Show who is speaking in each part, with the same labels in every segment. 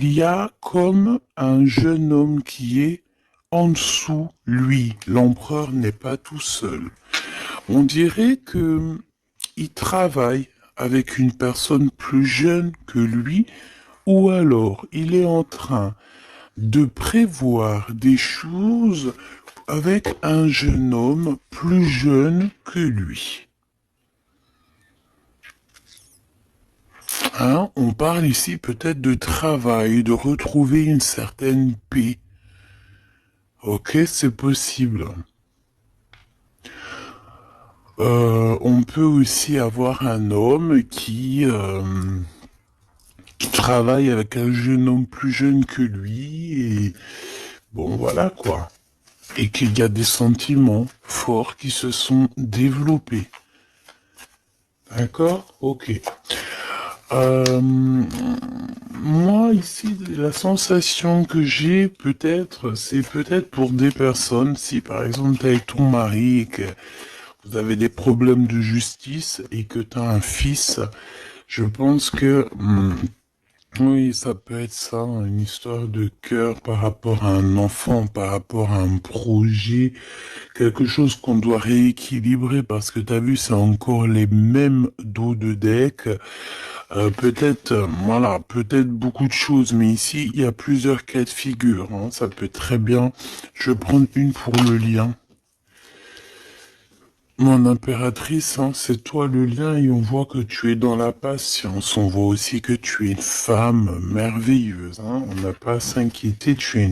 Speaker 1: Il y a comme un jeune homme qui est en dessous lui. L'empereur n'est pas tout seul. On dirait que il travaille avec une personne plus jeune que lui, ou alors il est en train de prévoir des choses avec un jeune homme plus jeune que lui. Hein, on parle ici peut-être de travail, de retrouver une certaine paix. Ok, c'est possible. On peut aussi avoir un homme qui travaille avec un jeune homme plus jeune que lui et bon voilà quoi. Et qu'il y a des sentiments forts qui se sont développés. D'accord? Ok. Euh, Moi ici, la sensation que j'ai peut-être, c'est peut-être pour des personnes, si par exemple t'es avec ton mari et que vous avez des problèmes de justice et que tu as un fils, je pense que oui, ça peut être ça, une histoire de cœur par rapport à un enfant, par rapport à un projet, quelque chose qu'on doit rééquilibrer parce que tu as vu, c'est encore les mêmes dos de deck. Peut-être, voilà, peut-être beaucoup de choses, mais ici, il y a plusieurs cas de figure. Hein, ça peut très bien. Je vais prendre une pour le lien. Mon impératrice, hein, c'est toi le lien et on voit que tu es dans la patience. On voit aussi que tu es une femme merveilleuse. Hein. On n'a pas à s'inquiéter, tu es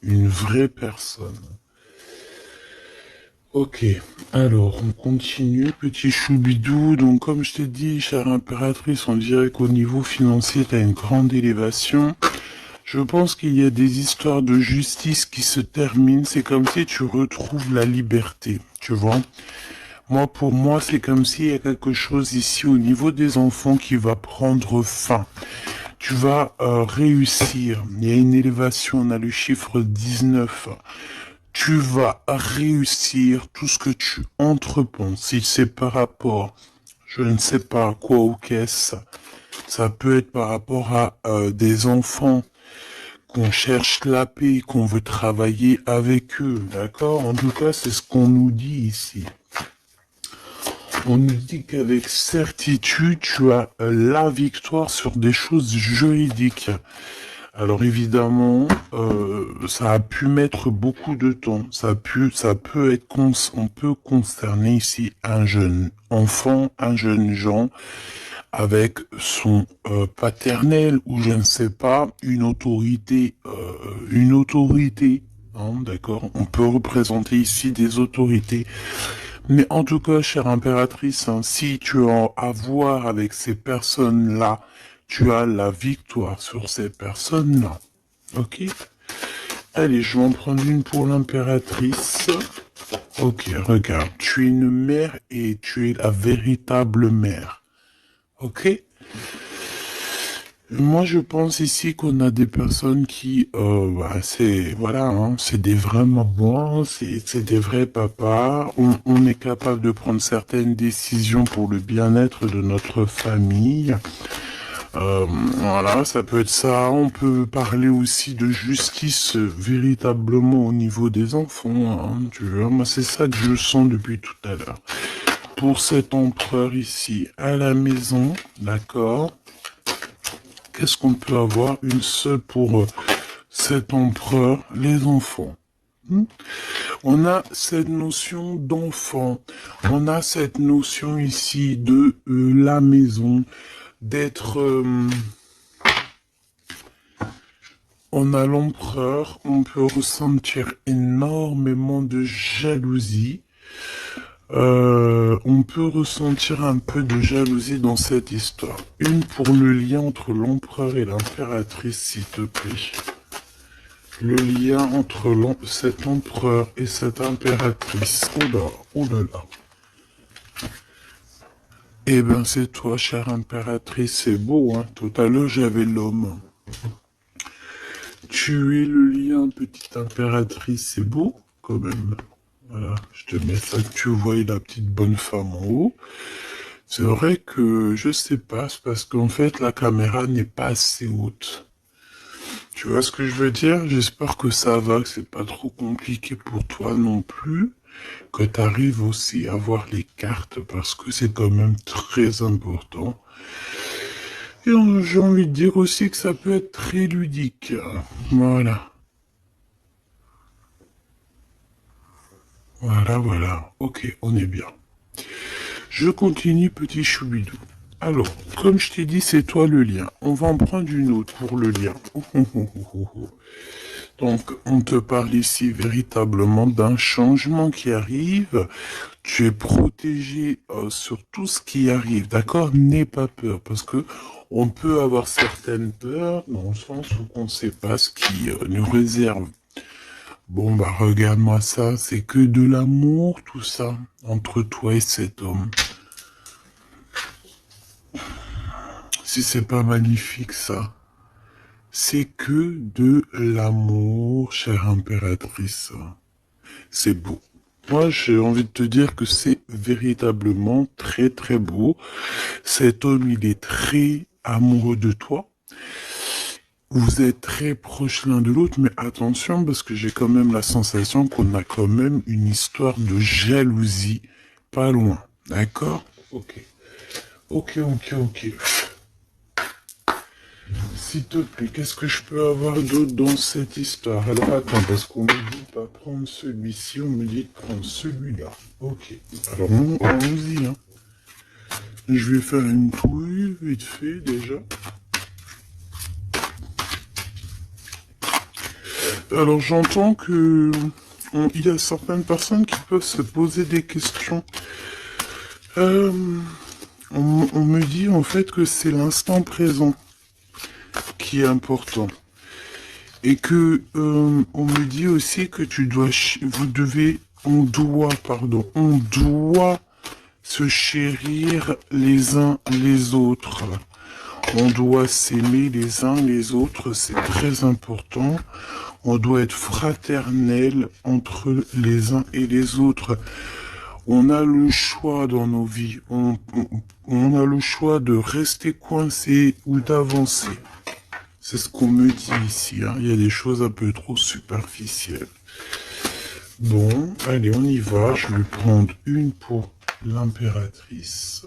Speaker 1: une vraie personne. Ok, alors on continue, petit choubidou. Donc comme je t'ai dit, chère impératrice, on dirait qu'au niveau financier, tu as une grande élévation. Je pense qu'il y a des histoires de justice qui se terminent. C'est comme si tu retrouves la liberté, tu vois. Moi, pour moi, c'est comme s'il y a quelque chose ici au niveau des enfants qui va prendre fin. Tu vas réussir. Il y a une élévation, on a le chiffre 19. Tu vas réussir tout ce que tu entreprends. Si c'est par rapport, je ne sais pas à quoi ou qu'est-ce, ça peut être par rapport à des enfants qu'on cherche la paix, qu'on veut travailler avec eux, d'accord? En tout cas, c'est ce qu'on nous dit ici. On nous dit qu'avec certitude, tu as la victoire sur des choses juridiques. Alors évidemment, ça a pu mettre beaucoup de temps. Ça peut être, on peut concerner ici un jeune enfant, un jeune Jean, avec son paternel ou je ne sais pas, une autorité. Hein, d'accord. On peut représenter ici des autorités. Mais en tout cas, chère impératrice, hein, si tu as à voir avec ces personnes-là, tu as la victoire sur ces personnes-là. Ok? Allez, je vais en prendre une pour l'impératrice. Ok, regarde, tu es une mère et tu es la véritable mère. Ok? Moi, je pense ici qu'on a des personnes qui, c'est, voilà, hein, c'est des vrais mamans, c'est des vrais papas. On est capable de prendre certaines décisions pour le bien-être de notre famille. Voilà, ça peut être ça. On peut parler aussi de justice véritablement au niveau des enfants. Hein, tu vois, moi, c'est ça que je sens depuis tout à l'heure. Pour cet empereur ici à la maison, d'accord? Qu'est-ce qu'on peut avoir une seule pour cet empereur, les enfants. On a cette notion d'enfant, on a cette notion ici de la maison, d'être... on a l'empereur, on peut ressentir énormément de jalousie. On peut ressentir un peu de jalousie dans cette histoire. Une pour le lien entre l'empereur et l'impératrice, s'il te plaît. Le lien entre cet empereur et cette impératrice. Oh là là. Eh ben c'est toi, chère impératrice, c'est beau, hein. Tout à l'heure j'avais l'homme. Tu es le lien, petite impératrice, c'est beau, quand même. Voilà, je te mets ça que tu vois la petite bonne femme en haut. C'est vrai que je sais pas, c'est parce qu'en fait la caméra n'est pas assez haute. Tu vois ce que je veux dire? J'espère que ça va, que c'est pas trop compliqué pour toi non plus, que tu arrives aussi à voir les cartes parce que c'est quand même très important. Et j'ai envie de dire aussi que ça peut être très ludique. Voilà. Voilà, voilà. Ok, on est bien. Je continue, petit choubidou. Alors, comme je t'ai dit, c'est toi le lien. On va en prendre une autre pour le lien. Donc, on te parle ici véritablement d'un changement qui arrive. Tu es protégé sur tout ce qui arrive, d'accord? N'aie pas peur, parce que on peut avoir certaines peurs dans le sens où on ne sait pas ce qui nous réserve. Bon, bah regarde-moi ça, c'est que de l'amour, tout ça, entre toi et cet homme. Si c'est pas magnifique, ça. C'est que de l'amour, chère impératrice. C'est beau. Moi, j'ai envie de te dire que c'est véritablement très très beau. Cet homme, il est très amoureux de toi. Vous êtes très proches l'un de l'autre, mais attention, parce que j'ai quand même la sensation qu'on a quand même une histoire de jalousie pas loin. D'accord? Ok. Ok, ok, ok. S'il te plaît, qu'est-ce que je peux avoir d'autre dans cette histoire? Alors attends, parce qu'on me dit pas prendre celui-ci, on me dit de prendre celui-là. Ok. Alors allons-y, hein. Je vais faire une touille vite fait déjà. Alors j'entends que il y a certaines personnes qui peuvent se poser des questions. Euh, on me dit en fait que c'est l'instant présent qui est important. Et que on me dit aussi que on doit se chérir les uns les autres. On doit s'aimer les uns les autres, c'est très important. On doit être fraternel entre les uns et les autres. On a le choix dans nos vies. On a le choix de rester coincé ou d'avancer. C'est ce qu'on me dit ici. Hein. Il y a des choses un peu trop superficielles. Bon, allez, on y va. Je vais prendre une pour l'impératrice.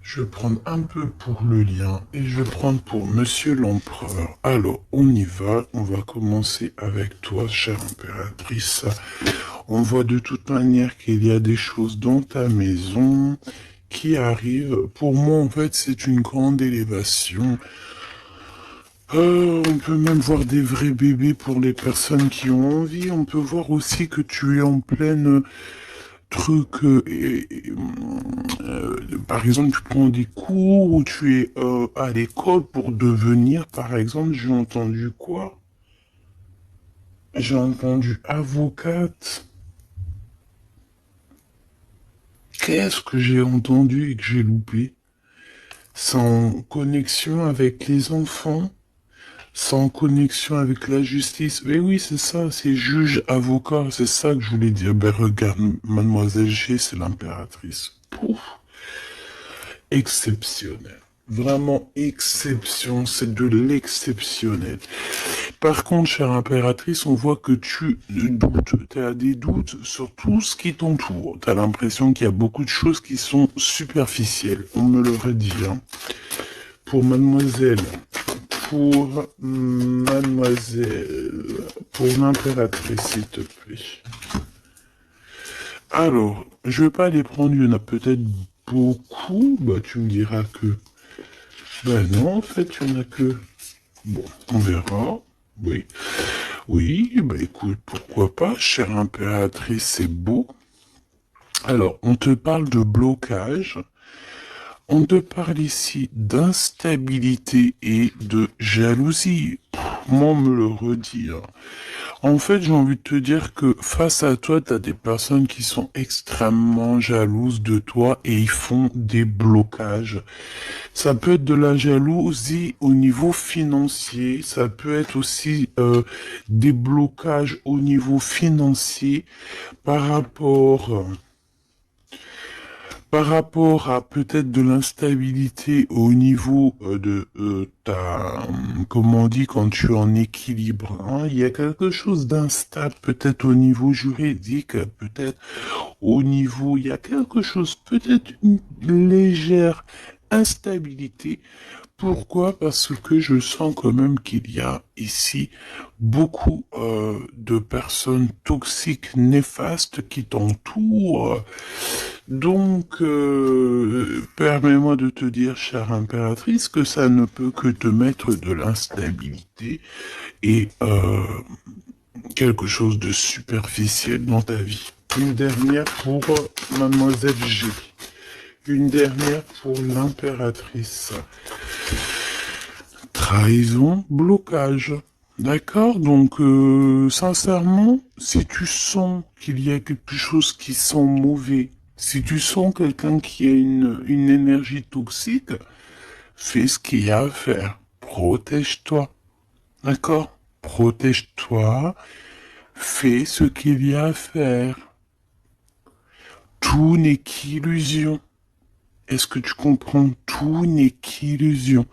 Speaker 1: Je vais prendre un peu pour le lien et je vais prendre pour Monsieur l'Empereur. Alors, on y va. On va commencer avec toi, chère impératrice. On voit de toute manière qu'il y a des choses dans ta maison qui arrivent. Pour moi, en fait, c'est une grande élévation. On peut même voir des vrais bébés pour les personnes qui ont envie. On peut voir aussi que tu es en pleine truc. Par exemple, tu prends des cours ou tu es à l'école pour devenir, par exemple, j'ai entendu quoi? J'ai entendu avocate. Qu'est-ce que j'ai entendu et que j'ai loupé? C'est en connexion avec les enfants? Sans connexion avec la justice. Mais oui, c'est ça, c'est juge, avocat, c'est ça que je voulais dire. Ben regarde, mademoiselle G, c'est l'impératrice. Pouf. Exceptionnel. Vraiment exception, c'est de l'exceptionnel. Par contre, chère impératrice, on voit que tu doutes, tu as des doutes sur tout ce qui t'entoure. Tu as l'impression qu'il y a beaucoup de choses qui sont superficielles. On me l'aurait dit, hein. Pour mademoiselle, pour l'impératrice, s'il te plaît. Alors, je vais pas les prendre, il y en a peut-être beaucoup. Bah, tu me diras que... Ben non, en fait, il y en a que... Bon, on verra. Oui. Oui, bah écoute, pourquoi pas, chère impératrice, c'est beau. Alors, on te parle de blocage. On te parle ici d'instabilité et de jalousie. Moi, on me le redit. Hein. En fait, j'ai envie de te dire que face à toi, tu as des personnes qui sont extrêmement jalouses de toi et ils font des blocages. Ça peut être de la jalousie au niveau financier, ça peut être aussi des blocages au niveau financier par rapport par rapport à peut-être de l'instabilité au niveau de ta, comment on dit, quand tu es en équilibre, hein, il y a quelque chose d'instable, peut-être au niveau juridique, peut-être au niveau, il y a quelque chose, peut-être une légère instabilité. Pourquoi? Parce que je sens quand même qu'il y a ici beaucoup de personnes toxiques, néfastes qui t'entourent. Donc, permets-moi de te dire, chère impératrice, que ça ne peut que te mettre de l'instabilité et quelque chose de superficiel dans ta vie. Une dernière pour Mademoiselle G. Une dernière pour l'impératrice. Trahison, blocage. D'accord? Donc, sincèrement, si tu sens qu'il y a quelque chose qui sent mauvais, si tu sens quelqu'un qui a une énergie toxique, fais ce qu'il y a à faire. Protège-toi. D'accord? Protège-toi. Fais ce qu'il y a à faire. Tout n'est qu'illusion. Est-ce que tu comprends? Tout n'est qu'illusion.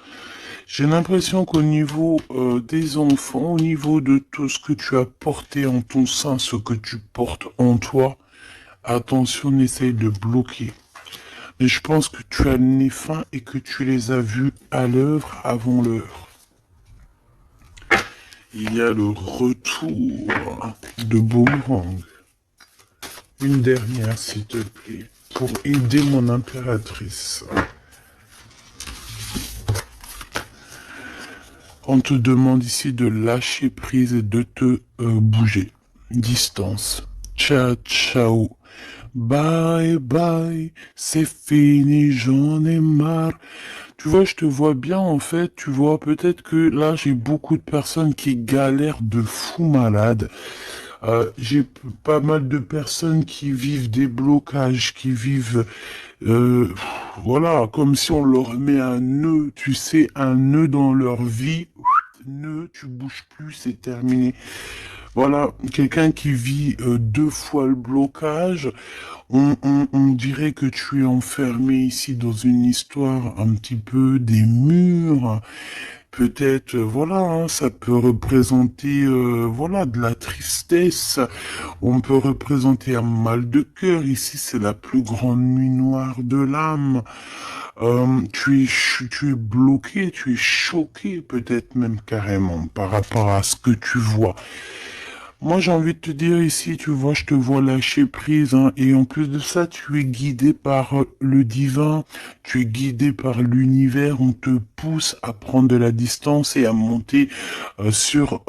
Speaker 1: J'ai l'impression qu'au niveau des enfants, au niveau de tout ce que tu as porté en ton sein, ce que tu portes en toi, attention, essaye de bloquer. Mais je pense que tu as le nez fin et que tu les as vus à l'œuvre avant l'heure. Il y a le retour de Boomerang. Une dernière, s'il te plaît, pour aider mon impératrice. On te demande ici de lâcher prise et de te bouger. Distance. Ciao, ciao. Bye, bye. C'est fini, j'en ai marre. Tu vois, je te vois bien, en fait. Tu vois, peut-être que là, j'ai beaucoup de personnes qui galèrent de fou malade. J'ai pas mal de personnes qui vivent des blocages, qui vivent, euh, voilà, comme si on leur met un nœud, tu sais, un nœud dans leur vie. Nœud, tu bouges plus, c'est terminé. Voilà, quelqu'un qui vit deux fois le blocage, on dirait que tu es enfermé ici dans une histoire un petit peu des murs. Peut-être, voilà, hein, ça peut représenter, voilà, de la tristesse. On peut représenter un mal de cœur. Ici, c'est la plus grande nuit noire de l'âme. Tu es bloqué, tu es choqué, peut-être même carrément, par rapport à ce que tu vois. Moi, j'ai envie de te dire ici, tu vois, je te vois lâcher prise, hein, et en plus de ça, tu es guidé par le divin, tu es guidé par l'univers, on te pousse à prendre de la distance et à monter sur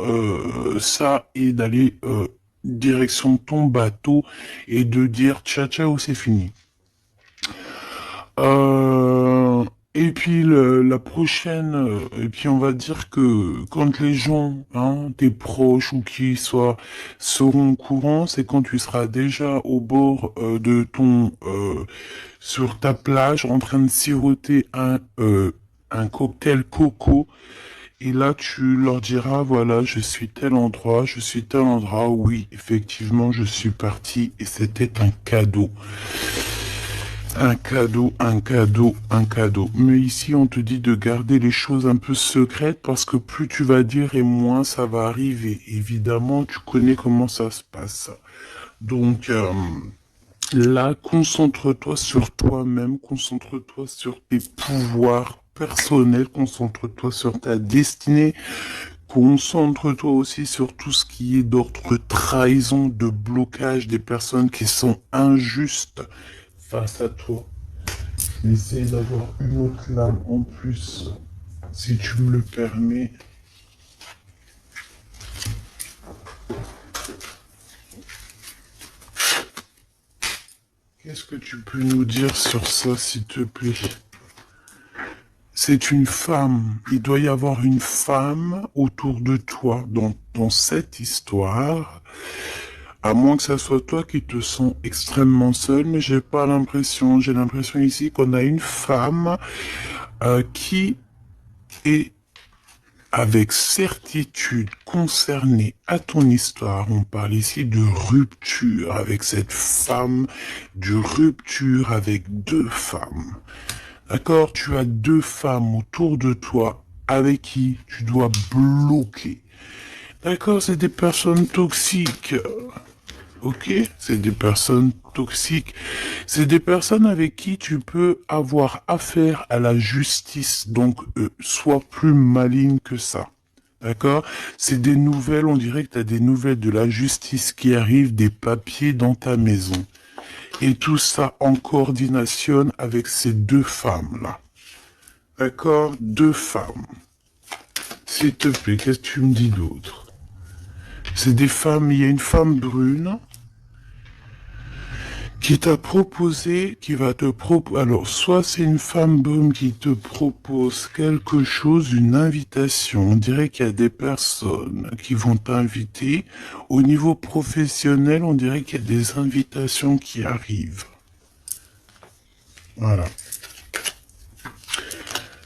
Speaker 1: ça et d'aller direction ton bateau et de dire ciao ciao, c'est fini. Et puis la prochaine, et puis on va dire que quand les gens, hein, tes proches ou qui soient, seront au courant, c'est quand tu seras déjà au bord de ton, sur ta plage, en train de siroter un cocktail coco. Et là, tu leur diras, voilà, je suis tel endroit, je suis tel endroit. Oui, effectivement, je suis parti et c'était un cadeau. Un cadeau, un cadeau, un cadeau. Mais ici, on te dit de garder les choses un peu secrètes parce que plus tu vas dire et moins ça va arriver. Évidemment, tu connais comment ça se passe. Donc, là, concentre-toi sur toi-même, concentre-toi sur tes pouvoirs personnels, concentre-toi sur ta destinée, concentre-toi aussi sur tout ce qui est d'ordre trahison, de blocage des personnes qui sont injustes face à toi. Essaye d'avoir une autre lame en plus, si tu me le permets. Qu'est-ce que tu peux nous dire sur ça, s'il te plaît? C'est une femme. Il doit y avoir une femme autour de toi dans cette histoire. À moins que ça soit toi qui te sens extrêmement seul, mais j'ai pas l'impression. J'ai l'impression ici qu'on a une femme qui est avec certitude concernée à ton histoire. On parle ici de rupture avec cette femme, de rupture avec deux femmes. D'accord? Tu as deux femmes autour de toi avec qui tu dois bloquer. D'accord? C'est des personnes toxiques. Ok? C'est des personnes toxiques. C'est des personnes avec qui tu peux avoir affaire à la justice. Donc, sois plus maligne que ça. D'accord? C'est des nouvelles, on dirait que tu as des nouvelles de la justice qui arrivent, des papiers dans ta maison. Et tout ça en coordination avec ces deux femmes-là. D'accord? Deux femmes. S'il te plaît, qu'est-ce que tu me dis d'autre? C'est des femmes, il y a une femme brune qui t'a proposé, qui va te proposer, alors, soit c'est une femme brune qui te propose quelque chose, une invitation. On dirait qu'il y a des personnes qui vont t'inviter. Au niveau professionnel, on dirait qu'il y a des invitations qui arrivent. Voilà.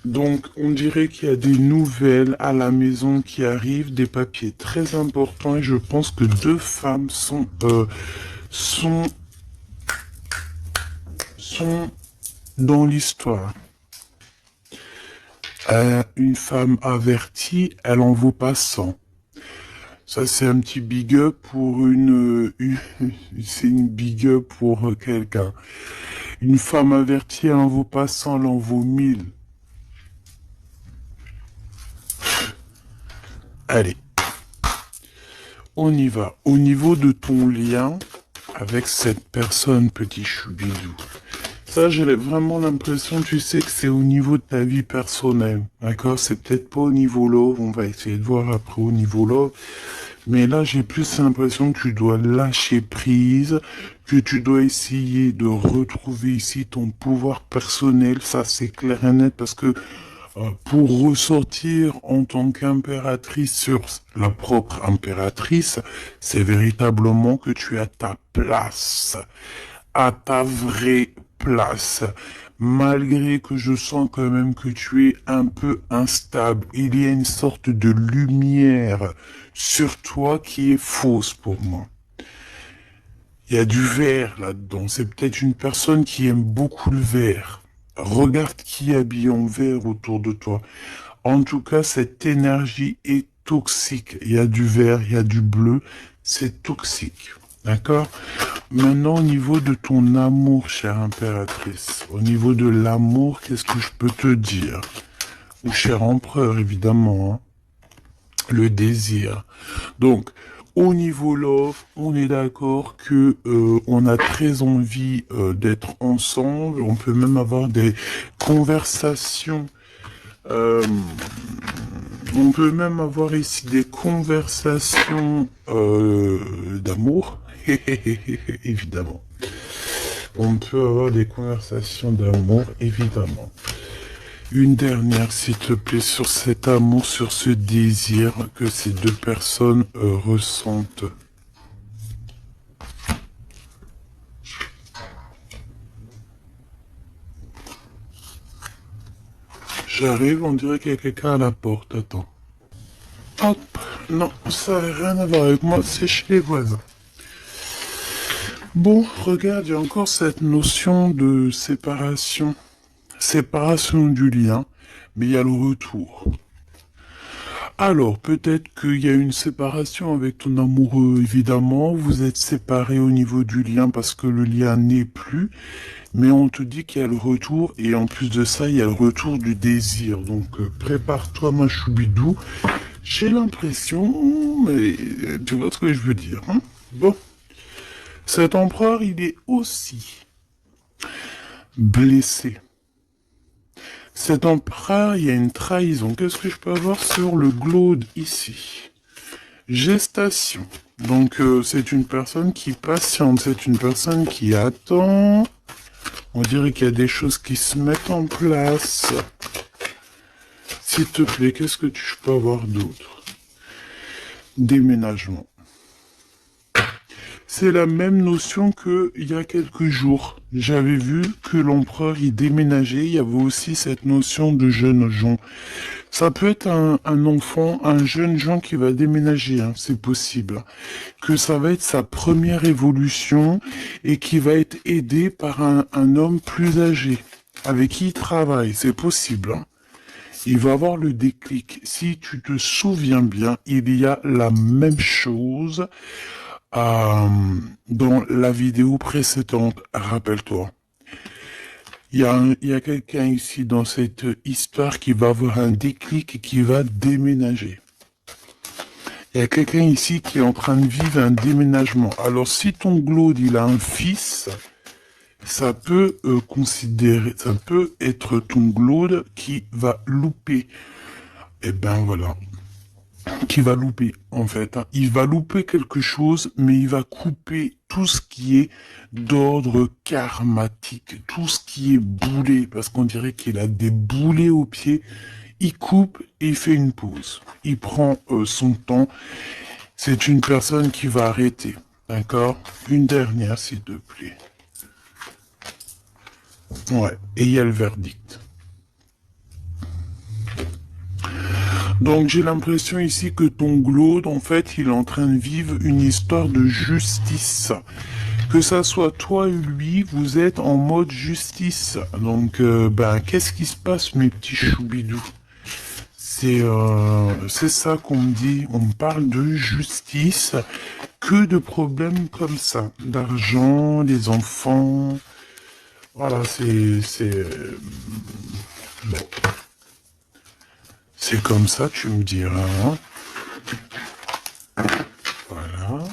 Speaker 1: Donc, on dirait qu'il y a des nouvelles à la maison qui arrivent, des papiers très importants, et je pense que deux femmes sont dans l'histoire. Une femme avertie, elle en vaut pas 100. Ça, c'est un petit big up pour c'est une big up pour quelqu'un. Une femme avertie, elle en vaut pas 100, elle en vaut 1000. Allez, on y va. Au niveau de ton lien avec cette personne, petit choubidou, ça, j'ai vraiment l'impression, tu sais, que c'est au niveau de ta vie personnelle. D'accord? C'est peut-être pas au niveau love, on va essayer de voir après au niveau love. Mais là, j'ai plus l'impression que tu dois lâcher prise, que tu dois essayer de retrouver ici ton pouvoir personnel. Ça, c'est clair et net parce que pour ressortir en tant qu'impératrice sur la propre impératrice, c'est véritablement que tu as ta place, à ta vraie place. Malgré que je sens quand même que tu es un peu instable, il y a une sorte de lumière sur toi qui est fausse pour moi. Il y a du vert là-dedans. C'est peut-être une personne qui aime beaucoup le vert. Regarde qui est habillé en vert autour de toi. En tout cas, cette énergie est toxique. Il y a du vert, il y a du bleu. C'est toxique. D'accord? Maintenant, au niveau de ton amour, chère impératrice, au niveau de l'amour, qu'est-ce que je peux te dire? Ou cher empereur, évidemment, hein? Le désir. Donc, au niveau love, on est d'accord que on a très envie d'être ensemble. On peut même avoir des conversations. On peut même avoir ici des conversations d'amour. Évidemment. On peut avoir des conversations d'amour, évidemment. Une dernière, s'il te plaît, sur cet amour, sur ce désir que ces deux personnes ressentent. J'arrive, on dirait qu'il y a quelqu'un à la porte. Attends. Hop. Non, ça n'a rien à voir avec moi, c'est chez les voisins. Bon, regarde, il y a encore cette notion de séparation. Séparation du lien, mais il y a le retour. Alors, peut-être qu'il y a une séparation avec ton amoureux, évidemment. Vous êtes séparés au niveau du lien parce que le lien n'est plus. Mais on te dit qu'il y a le retour. Et en plus de ça, il y a le retour du désir. Donc, prépare-toi, ma choubidou. J'ai l'impression, mais tu vois ce que je veux dire, hein? Bon. Cet empereur, il est aussi blessé. Cet empereur, il y a une trahison. Qu'est-ce que je peux avoir sur le glaude ici? Gestation. Donc, c'est une personne qui patiente. C'est une personne qui attend. On dirait qu'il y a des choses qui se mettent en place. S'il te plaît, qu'est-ce que je peux avoir d'autre? Déménagement. C'est la même notion que il y a quelques jours. J'avais vu que l'empereur y déménageait. Il y avait aussi cette notion de jeunes gens. Ça peut être un enfant, un jeune gens qui va déménager, hein, c'est possible. Que ça va être sa première évolution et qui va être aidé par un homme plus âgé, avec qui il travaille, c'est possible. Hein. Il va avoir le déclic. Si tu te souviens bien, il y a la même chose euh, dans la vidéo précédente, rappelle-toi. Il y a quelqu'un ici dans cette histoire qui va avoir un déclic et qui va déménager. Il y a quelqu'un ici qui est en train de vivre un déménagement. Alors si ton glaude il a un fils, ça peut ça peut être ton glaude qui va louper. Eh ben voilà, qui va louper en fait. Hein. Il va louper quelque chose, mais il va couper tout ce qui est d'ordre karmatique, tout ce qui est boulé, parce qu'on dirait qu'il a des boulets aux pieds. Il coupe et il fait une pause. Il prend son temps. C'est une personne qui va arrêter. D'accord? Une dernière, s'il te plaît. Ouais. Et il y a le verdict. Donc j'ai l'impression ici que ton glaude, en fait, il est en train de vivre une histoire de justice. Que ça soit toi ou lui, vous êtes en mode justice. Donc, ben, qu'est-ce qui se passe, mes petits choubidous? C'est ça qu'on me dit. On me parle de justice. Que de problèmes comme ça. D'argent, les enfants. Voilà, bon. C'est comme ça, tu me diras. Hein. Voilà.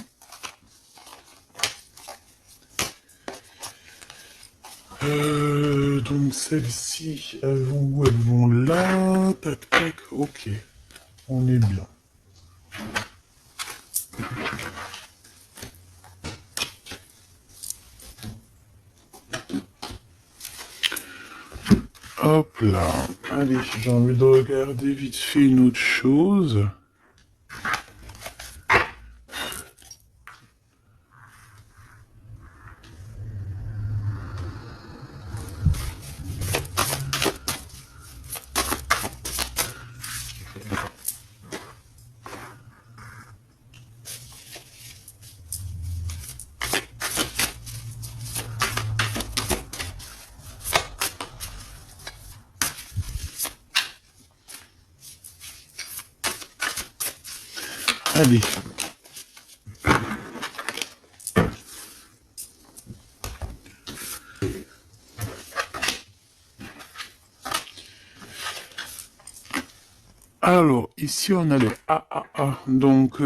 Speaker 1: Donc celles-ci, elles vont là, tac tac, ok, on est bien. Hop là, allez, j'ai envie de regarder vite fait une autre chose. Allez. Alors, ici, on a le AAA. Donc,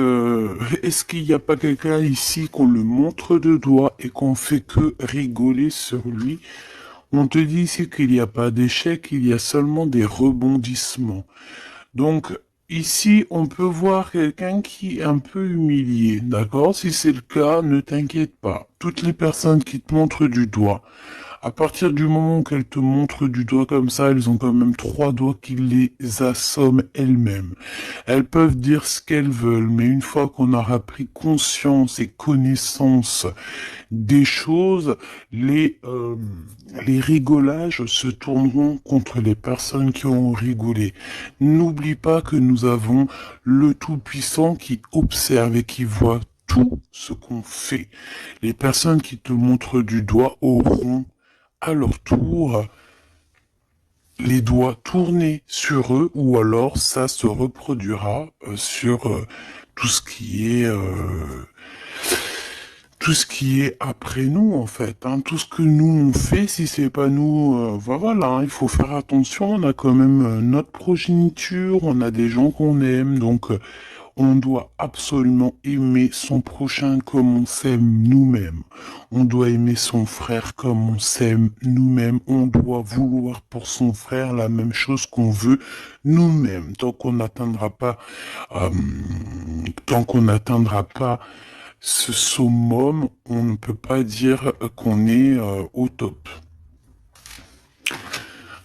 Speaker 1: est-ce qu'il n'y a pas quelqu'un ici qu'on le montre de doigt et qu'on fait que rigoler sur lui? On te dit ici qu'il n'y a pas d'échec, il y a seulement des rebondissements. Donc, ici, on peut voir quelqu'un qui est un peu humilié, d'accord? Si c'est le cas, ne t'inquiète pas. Toutes les personnes qui te montrent du doigt, à partir du moment qu'elles te montrent du doigt comme ça, elles ont quand même trois doigts qui les assomment elles-mêmes. Elles peuvent dire ce qu'elles veulent, mais une fois qu'on aura pris conscience et connaissance des choses, les rigolages se tourneront contre les personnes qui ont rigolé. N'oublie pas que nous avons le Tout-Puissant qui observe et qui voit tout ce qu'on fait. Les personnes qui te montrent du doigt auront à leur tour les doigts tournés sur eux, ou alors ça se reproduira sur tout ce qui est après nous, en fait. Hein. Tout ce que nous on fait, si c'est pas nous, voilà, hein, il faut faire attention. On a quand même notre progéniture, on a des gens qu'on aime, donc on doit absolument aimer son prochain comme on s'aime nous-mêmes. On doit aimer son frère comme on s'aime nous-mêmes. On doit vouloir pour son frère la même chose qu'on veut nous-mêmes. Euh, tant qu'on n'atteindra pas ce summum, on ne peut pas dire qu'on est au top.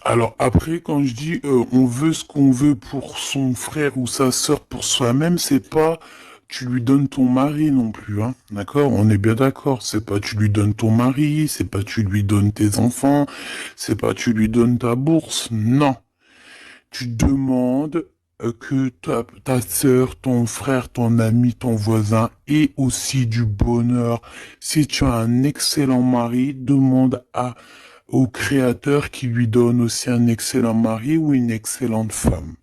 Speaker 1: Alors après, quand je dis on veut ce qu'on veut pour son frère ou sa sœur pour soi-même, c'est pas tu lui donnes ton mari non plus, hein. D'accord? On est bien d'accord. C'est pas tu lui donnes ton mari, c'est pas tu lui donnes tes enfants, c'est pas tu lui donnes ta bourse. Non. tu demandes que ta sœur, ton frère, ton ami, ton voisin ait aussi du bonheur. Si tu as un excellent mari, demande au Créateur qui lui donne aussi un excellent mari ou une excellente femme.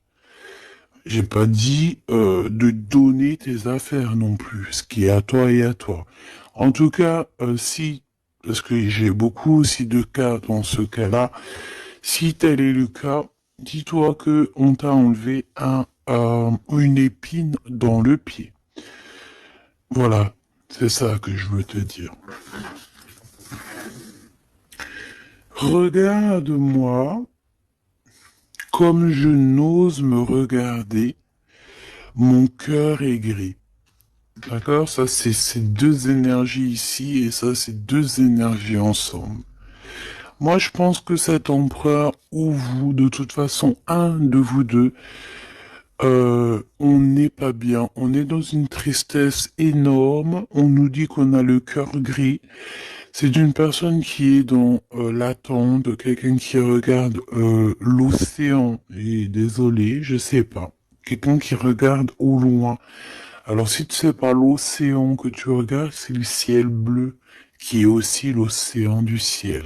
Speaker 1: J'ai pas dit de donner tes affaires non plus, ce qui est à toi et à toi. En tout cas, si, parce que j'ai beaucoup aussi de cas dans ce cas-là, si tel est le cas, dis-toi que on t'a enlevé une épine dans le pied. Voilà, c'est ça que je veux te dire. Regarde-moi comme je n'ose me regarder, mon cœur est gris. D'accord? Ça, c'est ces deux énergies ici et ça, c'est deux énergies ensemble. Moi, je pense que cet empereur ou vous, de toute façon, un de vous deux, on n'est pas bien. On est dans une tristesse énorme. On nous dit qu'on a le cœur gris. C'est d'une personne qui est dans l'attente, quelqu'un qui regarde l'océan. Et désolé, je sais pas. Quelqu'un qui regarde au loin. Alors si tu sais pas l'océan que tu regardes, c'est le ciel bleu qui est aussi l'océan du ciel.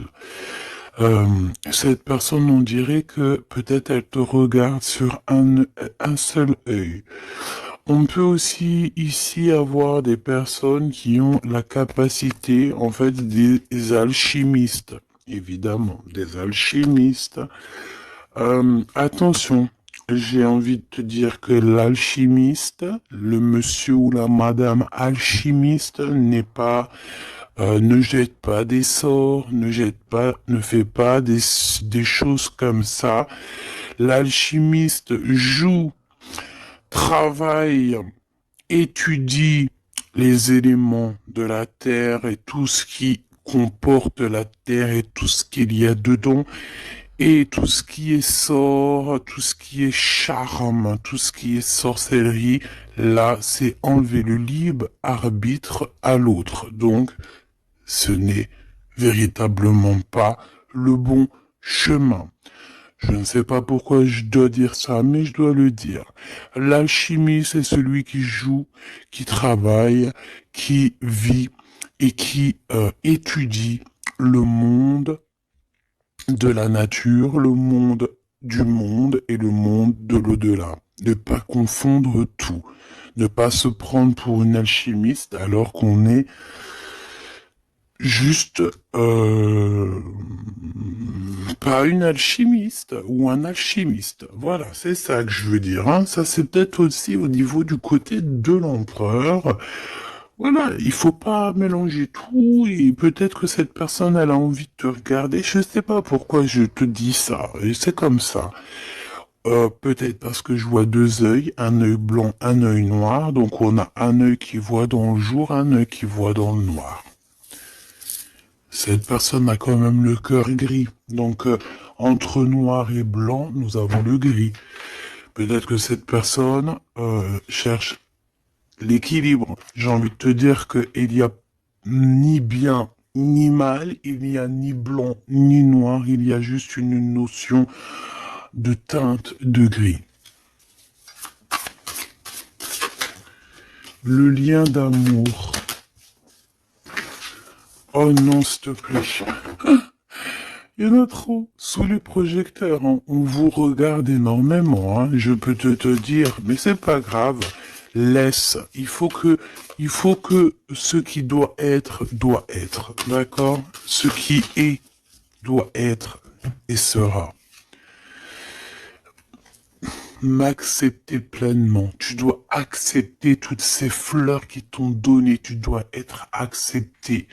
Speaker 1: Cette personne, on dirait que peut-être elle te regarde sur un seul œil. On peut aussi ici avoir des personnes qui ont la capacité, en fait, des alchimistes. Évidemment, des alchimistes. Attention, j'ai envie de te dire que l'alchimiste, le monsieur ou la madame alchimiste n'est pas, ne jette pas des sorts, ne fait pas des choses comme ça. L'alchimiste joue, travaille, étudie les éléments de la terre et tout ce qui comporte la terre et tout ce qu'il y a dedans. Et tout ce qui est sort, tout ce qui est charme, tout ce qui est sorcellerie, là, c'est enlever le libre arbitre à l'autre. Donc, ce n'est véritablement pas le bon chemin. Je ne sais pas pourquoi je dois dire ça, mais je dois le dire. L'alchimie, c'est celui qui joue, qui travaille, qui vit et qui étudie le monde de la nature, le monde du monde et le monde de l'au-delà. Ne pas confondre tout. Ne pas se prendre pour une alchimiste alors qu'on est juste pas une alchimiste ou un alchimiste. Voilà, c'est ça que je veux dire. Hein. Ça, c'est peut-être aussi au niveau du côté de l'empereur. Voilà, il faut pas mélanger tout et peut-être que cette personne elle a envie de te regarder. Je sais pas pourquoi je te dis ça. Et c'est comme ça. Peut-être parce que je vois deux œils, un œil blanc, un œil noir. Donc on a un œil qui voit dans le jour, un œil qui voit dans le noir. Cette personne a quand même le cœur gris. Donc entre noir et blanc, nous avons le gris. Peut-être que cette personne cherche l'équilibre. J'ai envie de te dire qu'il y a ni bien ni mal, il n'y a ni blanc ni noir, il y a juste une notion de teinte de gris. Le lien d'amour. Oh non, s'il te plaît. Il y en a trop. Sous les projecteurs, hein. On vous regarde énormément. Hein. Je peux te dire, mais c'est pas grave. Laisse. Il faut que ce qui doit être, d'accord? Ce qui est, doit être et sera. M'accepter pleinement. Tu dois accepter toutes ces fleurs qui t'ont donné. Tu dois être accepté.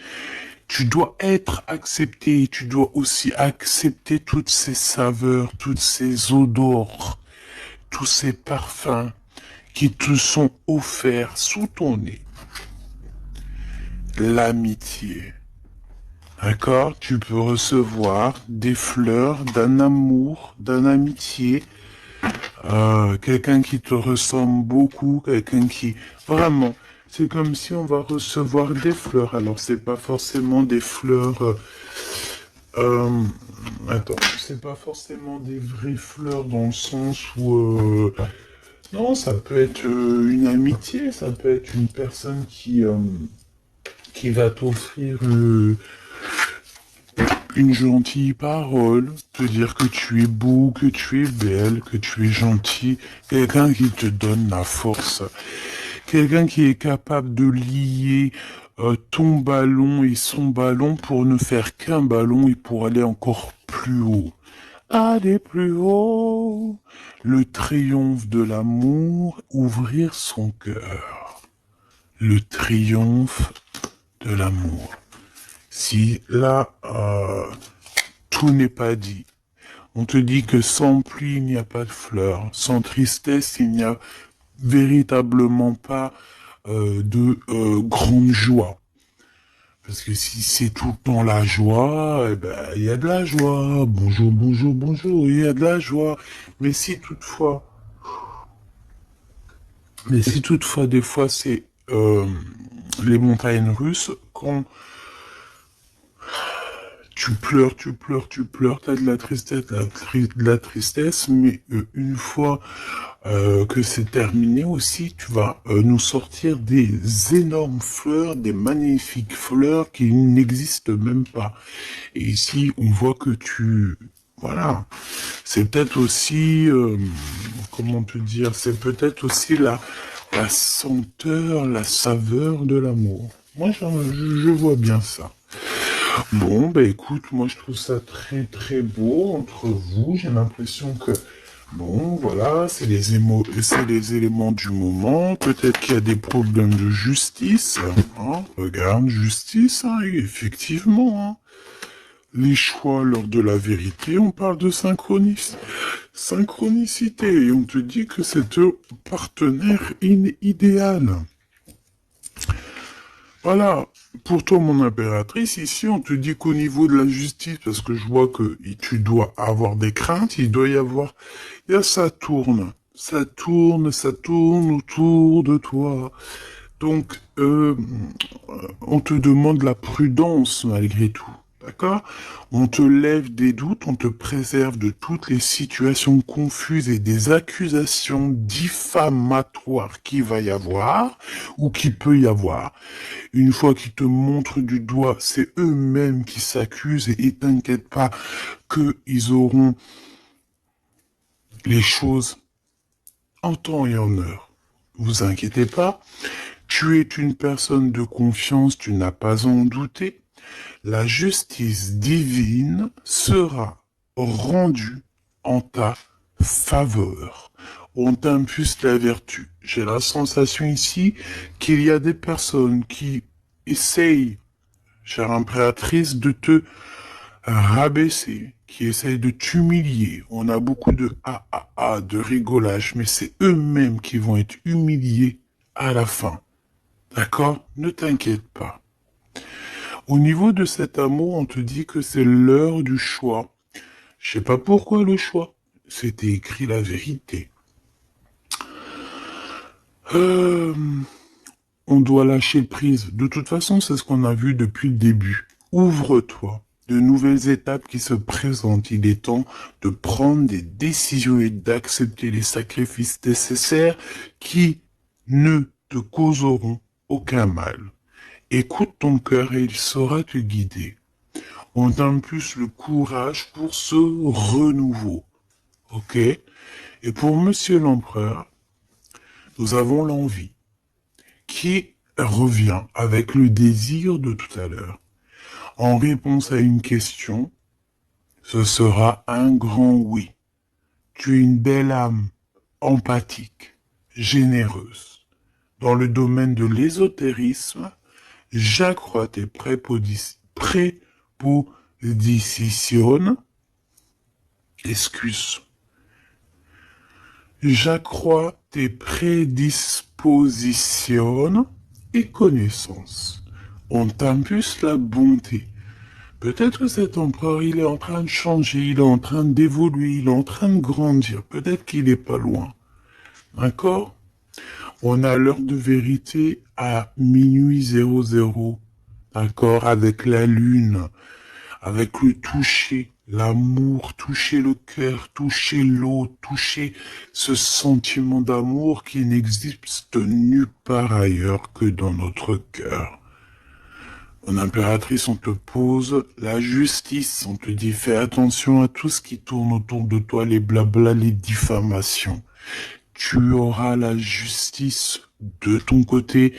Speaker 1: Tu dois être accepté et tu dois aussi accepter toutes ces saveurs, toutes ces odeurs, tous ces parfums qui te sont offerts sous ton nez. L'amitié. D'accord? Tu peux recevoir des fleurs d'un amour, d'un amitié, quelqu'un qui te ressemble beaucoup, quelqu'un qui... Vraiment, c'est comme si on va recevoir des fleurs. Alors, c'est pas forcément des fleurs Euh, attends, c'est pas forcément des vraies fleurs dans le sens où... non, ça peut être une amitié, ça peut être une personne qui va t'offrir une gentille parole, te dire que tu es beau, que tu es belle, que tu es gentil, quelqu'un qui te donne la force, quelqu'un qui est capable de lier ton ballon et son ballon pour ne faire qu'un ballon et pour aller encore plus haut. Aller plus haut, le triomphe de l'amour, ouvrir son cœur. Le triomphe de l'amour. Si là, tout n'est pas dit. On te dit que sans pluie, il n'y a pas de fleurs. Sans tristesse, il n'y a véritablement pas de grande joie. Parce que si c'est tout le temps la joie, eh ben, il y a de la joie. Bonjour, bonjour, bonjour, il y a de la joie. Mais si toutefois, mais si toutefois, des fois, c'est les montagnes russes, quand tu pleures, tu pleures, tu pleures, t'as de la tristesse, de la tristesse, mais une fois que c'est terminé aussi, tu vas nous sortir des énormes fleurs, des magnifiques fleurs qui n'existent même pas. Et ici, on voit que voilà, c'est peut-être aussi, comment te dire, c'est peut-être aussi la senteur, la saveur de l'amour. Moi, je vois bien ça. Bon, bah écoute, moi je trouve ça très très beau entre vous. J'ai l'impression que, bon, voilà, c'est les éléments du moment. Peut-être qu'il y a des problèmes de justice. Hein. Regarde, justice, hein, effectivement. Hein. Les choix lors de la vérité, on parle de synchronicité. Et on te dit que c'est un partenaire idéal. Voilà. Pour toi, mon impératrice, ici, on te dit qu'au niveau de la justice, parce que je vois que tu dois avoir des craintes, il doit y avoir, ça tourne. Ça tourne, ça tourne autour de toi. Donc, on te demande la prudence malgré tout. D'accord? On te lève des doutes, on te préserve de toutes les situations confuses et des accusations diffamatoires qu'il va y avoir ou qui peut y avoir. Une fois qu'ils te montrent du doigt, c'est eux-mêmes qui s'accusent et t'inquiète pas qu'ils auront les choses en temps et en heure. Vous inquiétez pas. Tu es une personne de confiance, tu n'as pas à en douter. La justice divine sera rendue en ta faveur. On t'impulse la vertu. J'ai la sensation ici qu'il y a des personnes qui essayent, chère impératrice, de te rabaisser, qui essayent de t'humilier. On a beaucoup de de rigolage, mais c'est eux-mêmes qui vont être humiliés à la fin. D'accord? Ne t'inquiète pas. Au niveau de cet amour, on te dit que c'est l'heure du choix. Je sais pas pourquoi le choix. C'était écrit la vérité. Euh, on doit lâcher prise. De toute façon, c'est ce qu'on a vu depuis le début. Ouvre-toi. De nouvelles étapes qui se présentent. Il est temps de prendre des décisions et d'accepter les sacrifices nécessaires qui ne te causeront aucun mal. Écoute ton cœur et il saura te guider. On donne plus le courage pour ce renouveau. Ok? Et pour Monsieur l'Empereur, nous avons l'envie qui revient avec le désir de tout à l'heure. En réponse à une question, ce sera un grand oui. Tu es une belle âme, empathique, généreuse. Dans le domaine de l'ésotérisme, j'accrois tes prépositions, excuse. J'accrois tes prédispositions et connaissances. On t'impulse la bonté. Peut-être que cet empereur, il est en train de changer, il est en train d'évoluer, il est en train de grandir. Peut-être qu'il est pas loin. D'accord? On a l'heure de vérité à minuit 00. D'accord? Avec la lune. avec le toucher, l'amour, toucher le cœur, toucher l'autre, toucher ce sentiment d'amour qui n'existe nulle part ailleurs que dans notre cœur. Mon impératrice, on te pose la justice, on te dit fais attention à tout ce qui tourne autour de toi, les blabla, les diffamations. Tu auras la justice de ton côté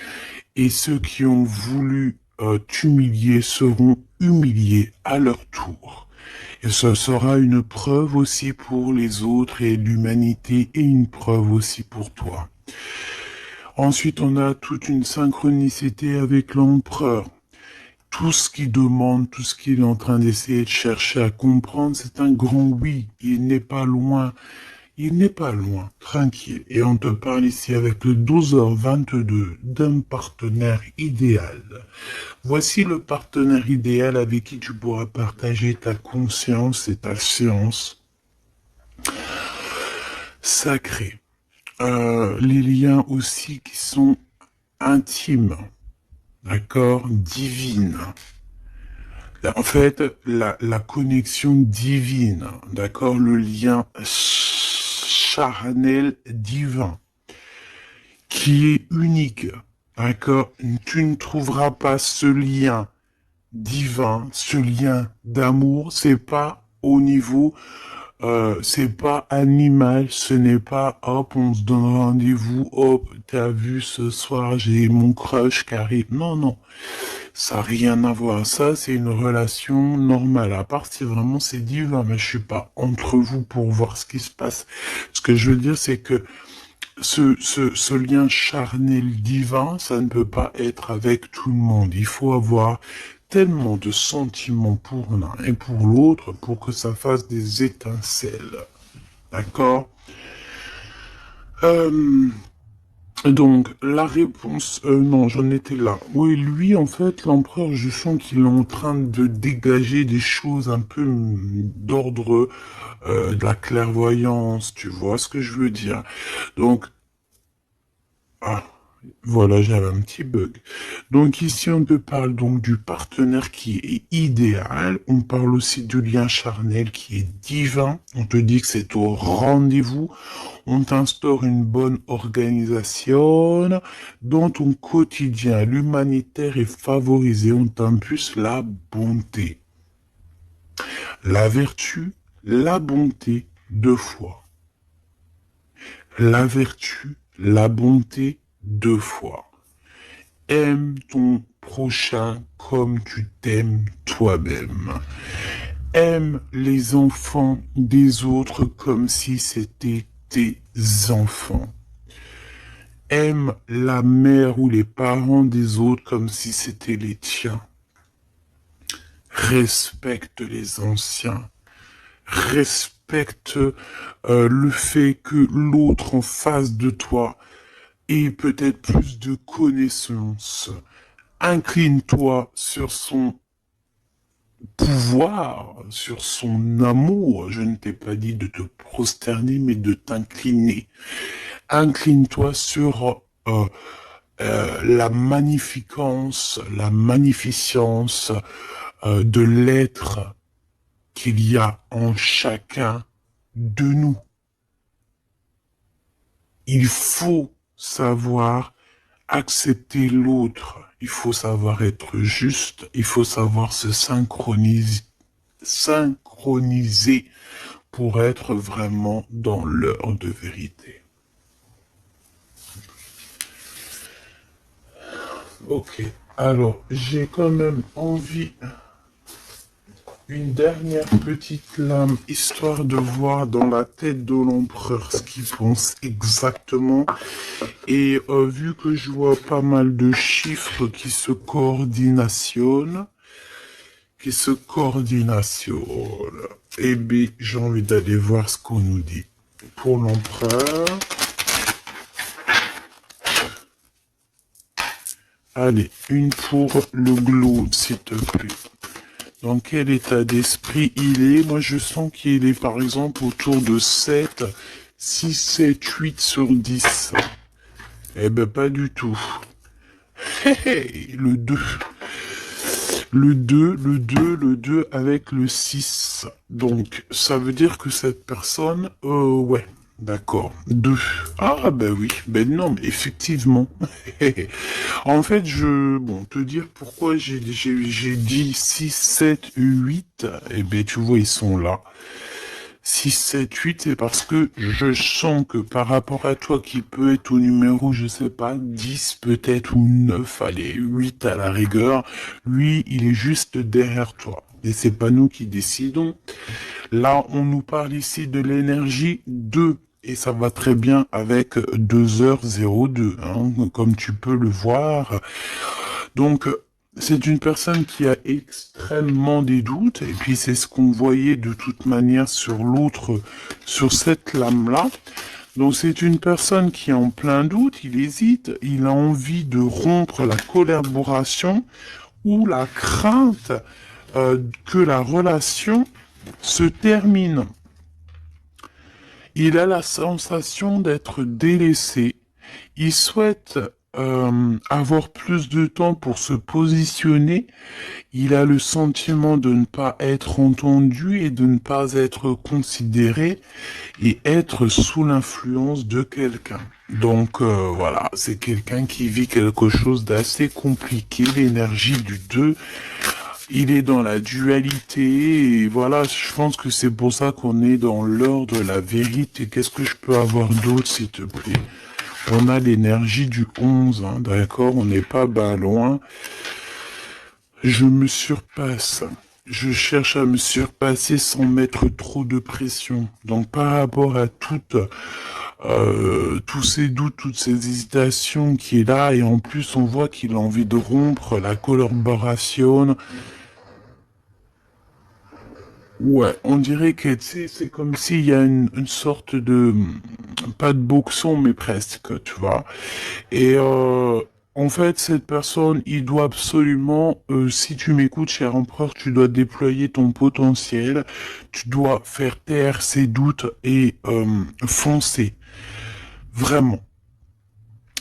Speaker 1: et ceux qui ont voulu t'humilier seront humiliés à leur tour. Et ce sera une preuve aussi pour les autres et l'humanité et une preuve aussi pour toi. Ensuite, on a toute une synchronicité avec l'empereur. Tout ce qu'il demande, tout ce qu'il est en train d'essayer de chercher à comprendre, c'est un grand oui. Il n'est pas loin. Il n'est pas loin, tranquille. Et on te parle ici avec le 12h22 d'un partenaire idéal. Voici le partenaire idéal avec qui tu pourras partager ta conscience et ta science sacrée. Les liens aussi qui sont intimes, d'accord, divines. En fait, la connexion divine, d'accord, le lien charnel divin, qui est unique, d'accord. Tu ne trouveras pas ce lien divin, ce lien d'amour, c'est pas au niveau, c'est pas animal, ce n'est pas hop, on se donne rendez-vous, hop, t'as vu ce soir, j'ai mon crush qui arrive. Non, non. Ça n'a rien à voir. Ça, c'est une relation normale. À part si vraiment c'est divin, mais je suis pas entre vous pour voir ce qui se passe. Ce que je veux dire, c'est que ce lien charnel divin, ça ne peut pas être avec tout le monde. Il faut avoir tellement de sentiments pour l'un et pour l'autre pour que ça fasse des étincelles. D'accord? Donc, la réponse, non, j'en étais là. Oui, lui, en fait, l'empereur, je sens qu'il est en train de dégager des choses un peu d'ordre de la clairvoyance, tu vois ce que je veux dire. Donc, ah, voilà, j'avais un petit bug. Donc ici, on te parle donc du partenaire qui est idéal. On parle aussi du lien charnel qui est divin. On te dit que c'est au rendez-vous. On t'instaure une bonne organisation dans ton quotidien. L'humanitaire est favorisé. On t'impulse la bonté. La vertu, la bonté, deux fois. La vertu, la bonté, deux fois. Aime ton prochain comme tu t'aimes toi-même. Aime les enfants des autres comme si c'était tes enfants. Aime la mère ou les parents des autres comme si c'était les tiens. Respecte les anciens. Respecte le fait que l'autre en face de toi ait peut-être plus de connaissances. Incline-toi sur son pouvoir, sur son amour. Je ne t'ai pas dit de te prosterner, mais de t'incliner. Incline-toi sur la magnificence, la magnificence de l'être qu'il y a en chacun de nous. Il faut savoir accepter l'autre. Il faut savoir être juste. Il faut savoir se synchroniser pour être vraiment dans l'heure de vérité. Ok. Alors, j'ai quand même envie une dernière petite lame, histoire de voir dans la tête de l'empereur ce qu'il pense exactement. Et vu que je vois pas mal de chiffres qui se coordinationnent, eh bien, j'ai envie d'aller voir ce qu'on nous dit. Pour l'empereur, allez, une pour le globe, s'il te plaît. Dans quel état d'esprit il est? Moi, je sens qu'il est, par exemple, autour de 7, 6, 7, 8 sur 10. Eh ben, pas du tout. Le 2. le deux avec le 6. Donc, ça veut dire que cette personne, ouais, d'accord. 2. Ah, ben oui, ben non, mais effectivement. En fait, bon, te dire pourquoi j'ai dit 6, 7, 8, eh ben, tu vois, ils sont là. 6, 7, 8, c'est parce que je sens que par rapport à toi qui peut être au numéro, je sais pas, 10 peut-être ou 9, allez, 8 à la rigueur, lui, il est juste derrière toi. Et c'est pas nous qui décidons. Là, on nous parle ici de l'énergie 2. Et ça va très bien avec 2h02, hein, comme tu peux le voir. Donc, c'est une personne qui a extrêmement des doutes, et puis c'est ce qu'on voyait de toute manière sur l'autre, sur cette lame-là. Donc c'est une personne qui est en plein doute, il hésite, il a envie de rompre la collaboration ou la crainte que la relation se termine. Il a la sensation d'être délaissé. Il souhaite avoir plus de temps pour se positionner. Il a le sentiment de ne pas être entendu et de ne pas être considéré et être sous l'influence de quelqu'un. Donc voilà, c'est quelqu'un qui vit quelque chose d'assez compliqué, l'énergie du 2. Il est dans la dualité et voilà, je pense que c'est pour ça qu'on est dans l'heure de la vérité. Qu'est-ce que je peux avoir d'autre, s'il te plaît? On a l'énergie du 11, hein, d'accord? On n'est pas ben loin. Je me surpasse. Je cherche à me surpasser sans mettre trop de pression. Donc par rapport à tous ces doutes, toutes ces hésitations qui est là, et en plus on voit qu'il a envie de rompre la collaboration. Ouais, on dirait que tu sais, c'est comme s'il y a une sorte de, pas de boxon, mais presque, tu vois. Et en fait, cette personne, il doit absolument, si tu m'écoutes, cher empereur, tu dois déployer ton potentiel, tu dois faire taire ses doutes et foncer, vraiment.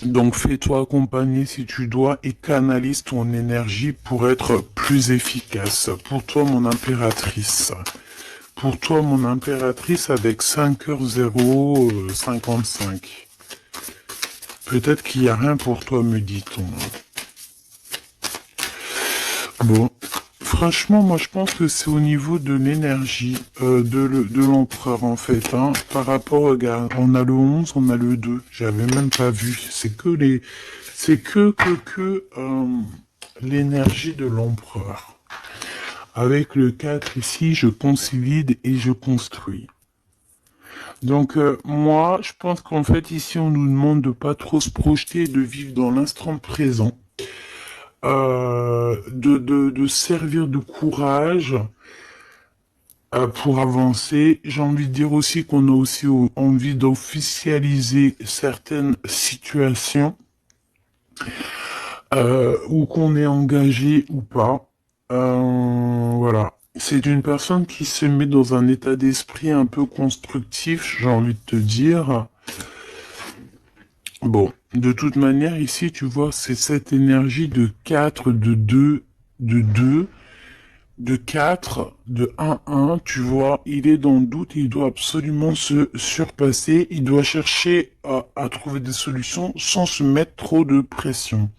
Speaker 1: Donc fais-toi accompagner si tu dois et canalise ton énergie pour être plus efficace. Pour toi, mon impératrice. Pour toi, mon impératrice, avec 5h055. Peut-être qu'il n'y a rien pour toi, me dit-on. Bon, franchement, moi, je pense que c'est au niveau de l'énergie de l'empereur, en fait. Hein. Par rapport, regarde, on a le 11, on a le 2. J'avais même pas vu. C'est que l'énergie de l'empereur. Avec le 4 ici, je consolide et je construis. Donc moi, je pense qu'en fait ici, on nous demande de pas trop se projeter, de vivre dans l'instant présent, de servir de courage pour avancer. J'ai envie de dire aussi qu'on a aussi envie d'officialiser certaines situations ou qu'on est engagé ou pas. Voilà. C'est une personne qui se met dans un état d'esprit un peu constructif, j'ai envie de te dire. Bon, de toute manière, ici, tu vois, c'est cette énergie de 4, de 2, de 4, de 1, tu vois, il est dans le doute, il doit absolument se surpasser, il doit chercher à trouver des solutions sans se mettre trop de pression.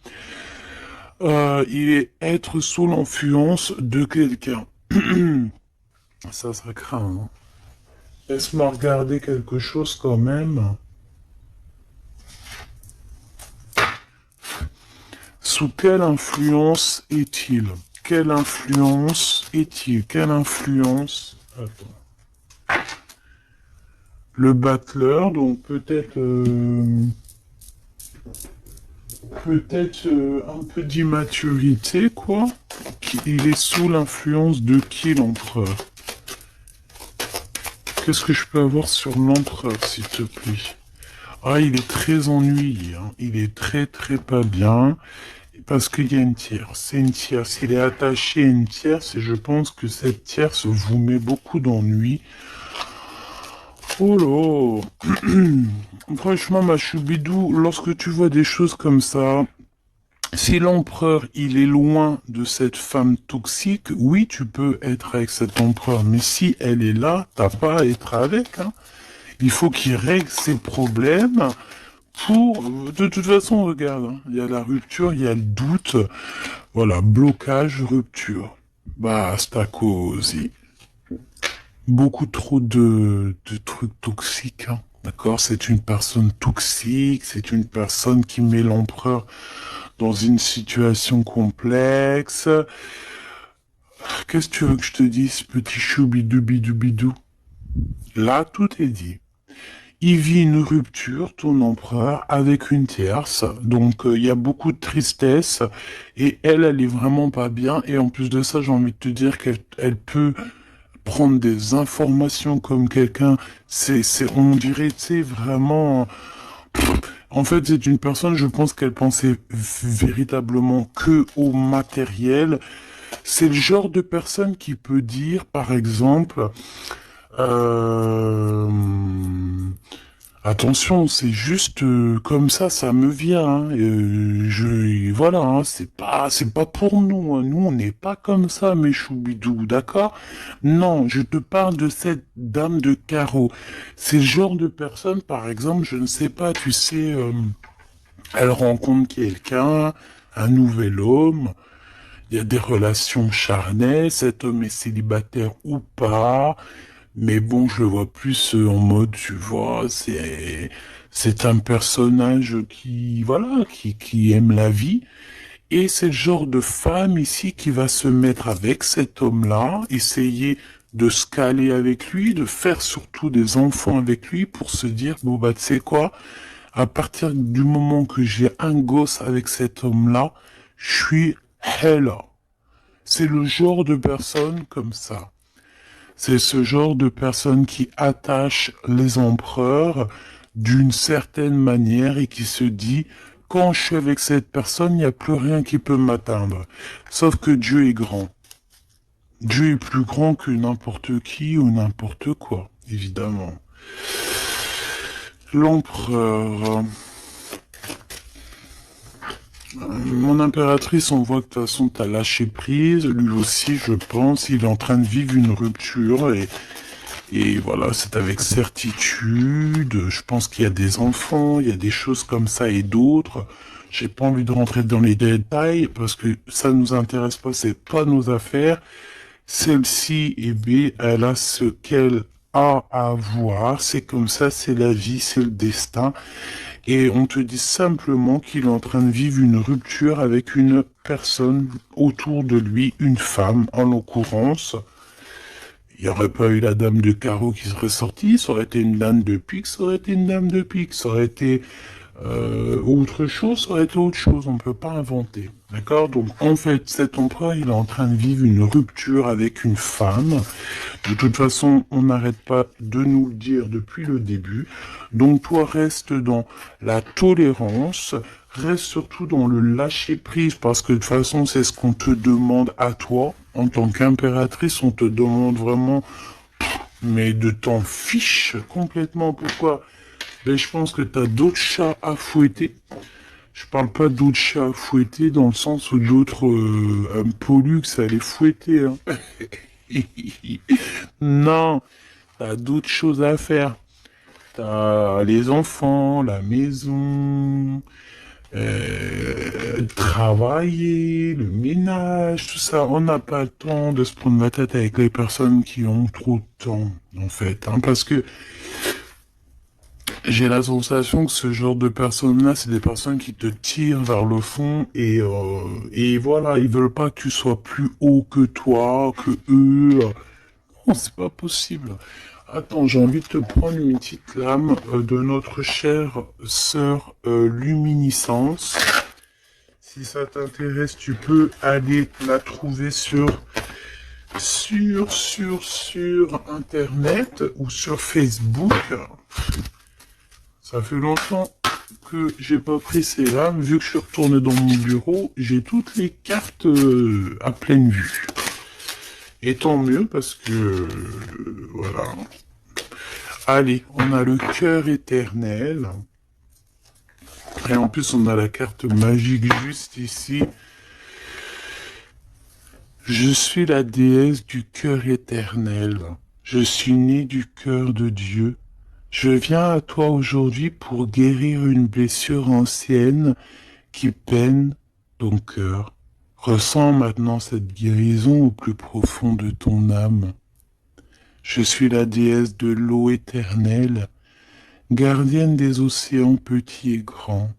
Speaker 1: Il est être sous l'influence de quelqu'un. Ça craint. Hein. Laisse-moi regarder quelque chose quand même. Sous quelle influence est-il? Quelle influence est-il? Quelle influence? Attends. Le battleur, donc peut-être un peu d'immaturité, quoi. Il est sous l'influence de qui, l'empereur? Qu'est-ce que je peux avoir sur l'empereur, s'il te plaît? Ah, il est très ennuyé, hein. Il est très très pas bien, parce qu'il y a une tierce. C'est une tierce. Il est attaché à une tierce, et je pense que cette tierce vous met beaucoup d'ennuis. Oh là. Franchement, ma choubidou, lorsque tu vois des choses comme ça, Si l'empereur, il est loin de cette femme toxique, oui, tu peux être avec cet empereur, mais si elle est là, t'as pas à être avec, hein. Il faut qu'il règle ses problèmes pour... De toute façon, regarde, hein, il y a la rupture, il y a le doute, voilà, blocage, rupture. Basta così. Beaucoup trop de trucs toxiques, hein. D'accord? C'est une personne toxique, c'est une personne qui met l'empereur dans une situation complexe. Qu'est-ce que tu veux que je te dise, petit choubidou-bidou-bidou? Là, tout est dit. Il vit une rupture, ton empereur, avec une tierce. Donc, il y a beaucoup de tristesse. Et elle est vraiment pas bien. Et en plus de ça, j'ai envie de te dire qu'elle peut prendre des informations comme quelqu'un. On dirait, tu sais, vraiment... En fait, c'est une personne, je pense qu'elle pensait véritablement que au matériel. C'est le genre de personne qui peut dire, par exemple, euh, attention, c'est juste comme ça me vient. Hein, voilà, hein, c'est pas pour nous. Hein, nous, on n'est pas comme ça, mes choubidous, d'accord? Non, je te parle de cette dame de carreau. C'est le genre de personne, par exemple, je ne sais pas, tu sais, elle rencontre quelqu'un, un nouvel homme. Il y a des relations charnelles, cet homme est célibataire ou pas, mais bon, je le vois plus en mode, tu vois, c'est un personnage qui, voilà, qui aime la vie, et c'est le genre de femme ici qui va se mettre avec cet homme-là, essayer de se caler avec lui, de faire surtout des enfants avec lui pour se dire, bon bah tu sais quoi, à partir du moment que j'ai un gosse avec cet homme-là, je suis hella. C'est le genre de personne comme ça. C'est ce genre de personne qui attache les empereurs d'une certaine manière et qui se dit, quand je suis avec cette personne, il n'y a plus rien qui peut m'atteindre. Sauf que Dieu est grand. Dieu est plus grand que n'importe qui ou n'importe quoi, évidemment. L'empereur. Mon impératrice, on voit que de toute façon, t'as lâché prise. Lui aussi, je pense, il est en train de vivre une rupture et voilà, c'est avec certitude. Je pense qu'il y a des enfants, il y a des choses comme ça et d'autres. J'ai pas envie de rentrer dans les détails parce que ça nous intéresse pas, c'est pas nos affaires. Celle-ci, eh bien, elle a ce qu'elle a à voir. C'est comme ça, c'est la vie, c'est le destin. Et on te dit simplement qu'il est en train de vivre une rupture avec une personne autour de lui, une femme en l'occurrence. Il n'y aurait pas eu la dame de carreau qui serait sortie, ça aurait été une dame de pique, ça aurait été une dame de pique, ça aurait été autre chose, ça aurait été autre chose, on ne peut pas inventer. D'accord? Donc en fait, cet empereur, il est en train de vivre une rupture avec une femme. De toute façon, on n'arrête pas de nous le dire depuis le début. Donc toi, reste dans la tolérance, reste surtout dans le lâcher-prise, parce que de toute façon, c'est ce qu'on te demande à toi. En tant qu'impératrice, on te demande vraiment, mais de t'en fiche complètement. Pourquoi? Ben, je pense que t'as d'autres chats à fouetter. Je parle pas d'autres chats à fouetter dans le sens où d'autres pollux à les fouetter. Hein. Non, t'as d'autres choses à faire. T'as les enfants, la maison, travailler, le ménage, tout ça. On n'a pas le temps de se prendre la tête avec les personnes qui ont trop de temps, en fait. Hein, parce que j'ai la sensation que ce genre de personnes-là, c'est des personnes qui te tirent vers le fond et voilà, ils veulent pas que tu sois plus haut que toi, que eux. Non, c'est pas possible. Attends, j'ai envie de te prendre une petite lame de notre chère sœur Luminiscence. Si ça t'intéresse, tu peux aller la trouver sur Internet ou sur Facebook. Ça fait longtemps que j'ai pas pris ces lames. Vu que je suis retourné dans mon bureau, j'ai toutes les cartes à pleine vue. Et tant mieux parce que voilà. Allez, on a le cœur éternel. Et en plus, on a la carte magique juste ici. Je suis la déesse du cœur éternel. Je suis née du cœur de Dieu. Je viens à toi aujourd'hui pour guérir une blessure ancienne qui peine ton cœur. Ressens maintenant cette guérison au plus profond de ton âme. Je suis la déesse de l'eau éternelle, gardienne des océans petits et grands.